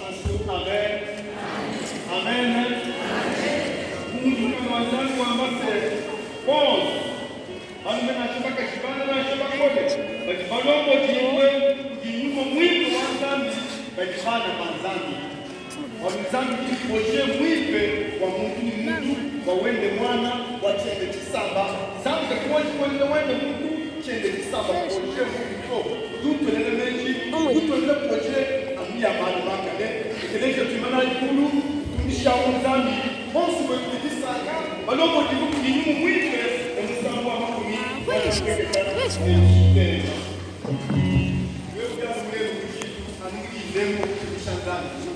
Amen. Amen. Mungu na wazangu ambase pause. Anu na chibaka chibana na chibaka kote. Bati balombo jiwe kujinyuma mwipe wanzambi bati hana manzambi. Wanzambi kipoje mwipe wa Mungu wawende mwana wa chende chisamba. Zambi kwa wende Mungu chende chisamba poje Mungu. Dupe nele menji, dupe nele poje amia mali makade. Keleza tumana ikulu tumisha wanzambi. Bonsu kwa kudisanga balombo jiwe kujinyuma mwipe omusambu wa makumi. Wewe ndio unaweza kujibu aniki demo kushangana.